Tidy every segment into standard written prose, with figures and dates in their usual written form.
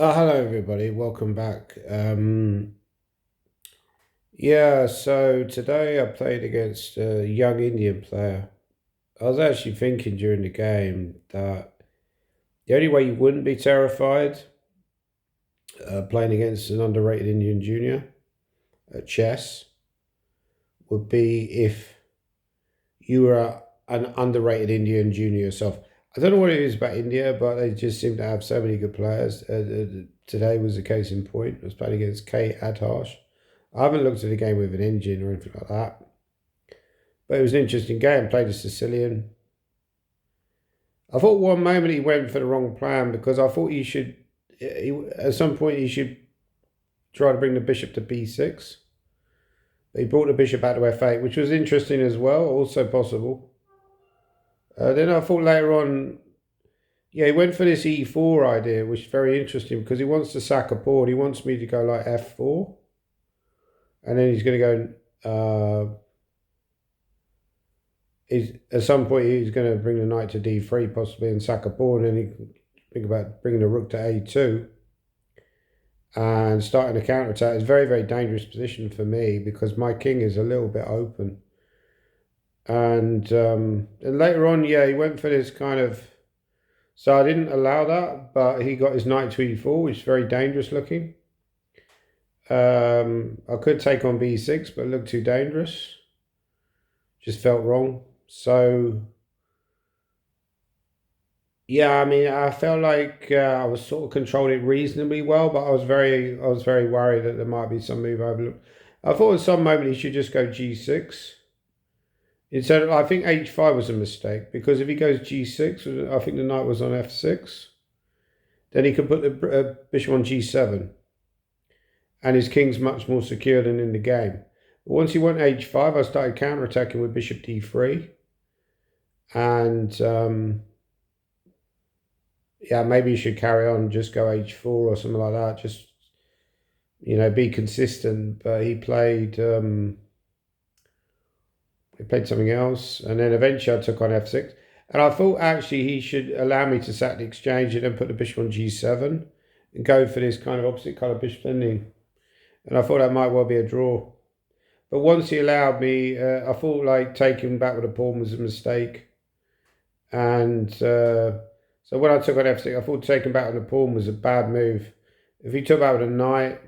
Hello everybody, welcome back. So today I played against a young Indian player. I was actually thinking during the game that the only way you wouldn't be terrified playing against an underrated Indian junior at chess would be if you were an underrated Indian junior yourself. I don't know what it is about India, but they just seem to have so many good players. Today was a case in point. I was playing against K Adharsh. I haven't looked at the game with an engine or anything like that, but it was an interesting game. Played a Sicilian. I thought one moment he went for the wrong plan because I thought at some point he should try to bring the bishop to b6. He brought the bishop out to f8, which was interesting as well, also possible. Then I thought later on, yeah, he went for this e4 idea, which is very interesting because he wants to sack a pawn. He wants me to go like f4, and then he's going to go. At some point he's going to bring the knight to d3 possibly and sack a pawn, and he can think about bringing the rook to a2 and starting a counterattack. It's a very, very dangerous position for me because my king is a little bit open. And later on, yeah, he went for this kind of. So I didn't allow that, but he got his knight to e4, which is very dangerous looking. I could take on b6, but it looked too dangerous. Just felt wrong. So yeah, I mean, I felt like I was sort of controlling it reasonably well, but I was very worried that there might be some move overlooked. I thought at some moment he should just go g6. Instead of, I think h5 was a mistake because if he goes g6, I think the knight was on f6. Then he could put the bishop on g7, and his king's much more secure than in the game. But once he went h5, I started counterattacking with bishop d3, and yeah, maybe you should carry on, just go h4 or something like that. Just be consistent. But he played something else, and then eventually I took on f6. And I thought actually he should allow me to sack the exchange and then put the bishop on g7 and go for this kind of opposite colour bishop ending. And I thought that might well be a draw. But once he allowed me, I thought like taking back with a pawn was a mistake. And so when I took on f6, I thought taking back with a pawn was a bad move. If he took back with a knight,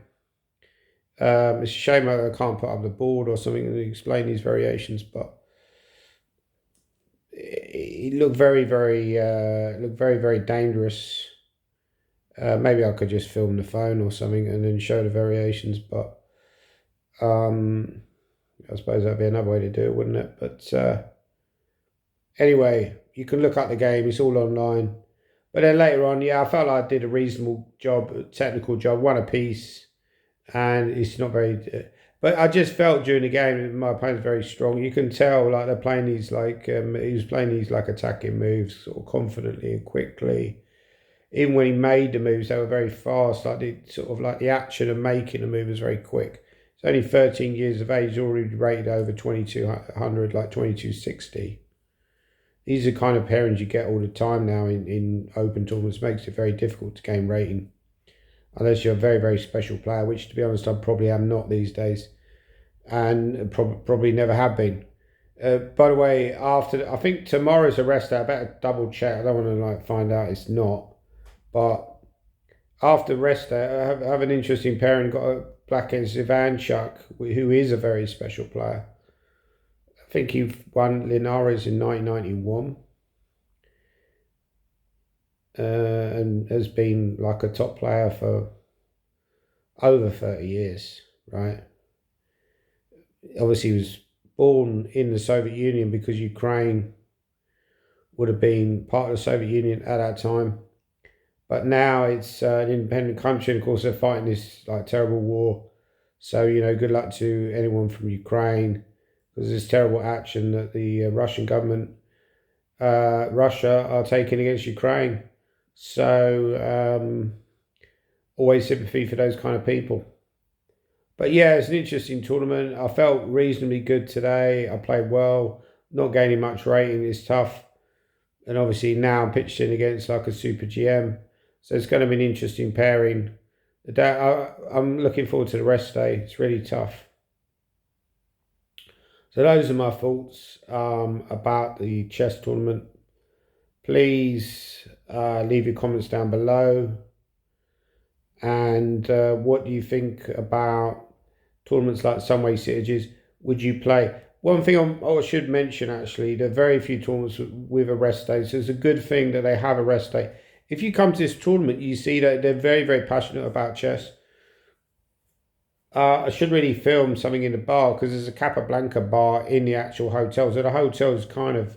it's a shame I can't put up the board or something and explain these variations, but it looked very, very dangerous. Maybe I could just film the phone or something and then show the variations, but I suppose that'd be another way to do it, wouldn't it? But anyway, you can look up the game. It's all online. But then later on, yeah, I felt like I did a reasonable job, a technical job, won a piece, and it's not very. But I just felt during the game my opponent's very strong. You can tell like they're playing these like he was playing these like attacking moves sort of confidently and quickly. Even when he made the moves, they were very fast. Like the action of making a move was very quick. He's only 13 years of age, he's already rated over 2200, like 2260. These are kind of pairings you get all the time now in open tournaments. Makes it very difficult to gain rating. Unless you're a very, very special player, which to be honest, I probably am not these days. And probably never have been. By the way, I think tomorrow's a rest day. I better double check. I don't want to like find out it's not. But after rest day, I have an interesting pairing. Got a black against Ivanchuk, who is a very special player. I think he won Linares in 1991 and has been like a top player for over 30 years, right? Obviously, he was born in the Soviet Union because Ukraine would have been part of the Soviet Union at that time. But now it's an independent country, and of course they're fighting this like terrible war. So good luck to anyone from Ukraine because there's terrible action that the Russian government, Russia, are taking against Ukraine. So always sympathy for those kind of people. But yeah, it's an interesting tournament. I felt reasonably good today. I played well, not gaining much rating. It's tough, and obviously now I'm pitched in against like a super GM. So it's going to be an interesting pairing. I'm looking forward to the rest day. It's really tough. So those are my thoughts about the chess tournament. Please leave your comments down below. And what do you think about tournaments like Sunway Sitages? Would you play? One thing I should mention actually, there are very few tournaments with a rest day. So it's a good thing that they have a rest day. If you come to this tournament, you see that they're very, very passionate about chess. I should really film something in the bar because there's a Capablanca bar in the actual hotel. So the hotel is kind of,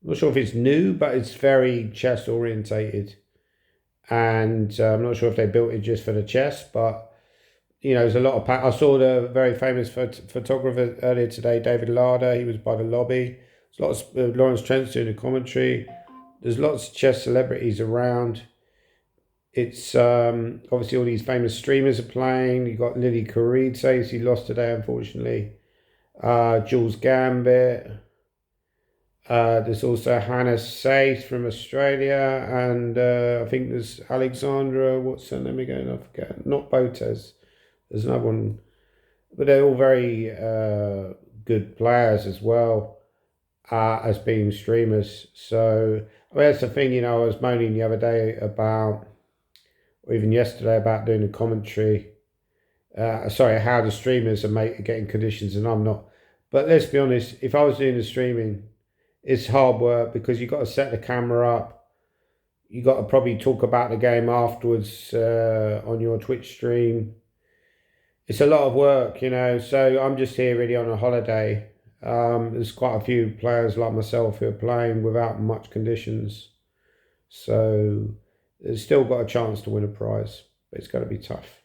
I'm not sure if it's new, but it's very chess orientated. And I'm not sure if they built it just for the chess, but there's a lot of. I saw the very famous photographer earlier today, David Larder. He was by the lobby. There's lots of Lawrence Trent's doing the commentary. There's lots of chess celebrities around. It's obviously all these famous streamers are playing. You got Lily Carid says he lost today, unfortunately. Jules Gambit. There's also Hannah Saith from Australia, and I think there's Alexandra. What's her name again? I forget. Not Botez. There's another one, but they're all very good players as well as being streamers. So that's the thing. I was moaning the other day about, or even yesterday, about doing a commentary. Sorry, how the streamers are getting conditions and I'm not. But let's be honest, if I was doing the streaming, it's hard work because you've got to set the camera up. You've got to probably talk about the game afterwards on your Twitch stream. It's a lot of work, so I'm just here really on a holiday. There's quite a few players like myself who are playing without much conditions. So they've still got a chance to win a prize, but it's going to be tough.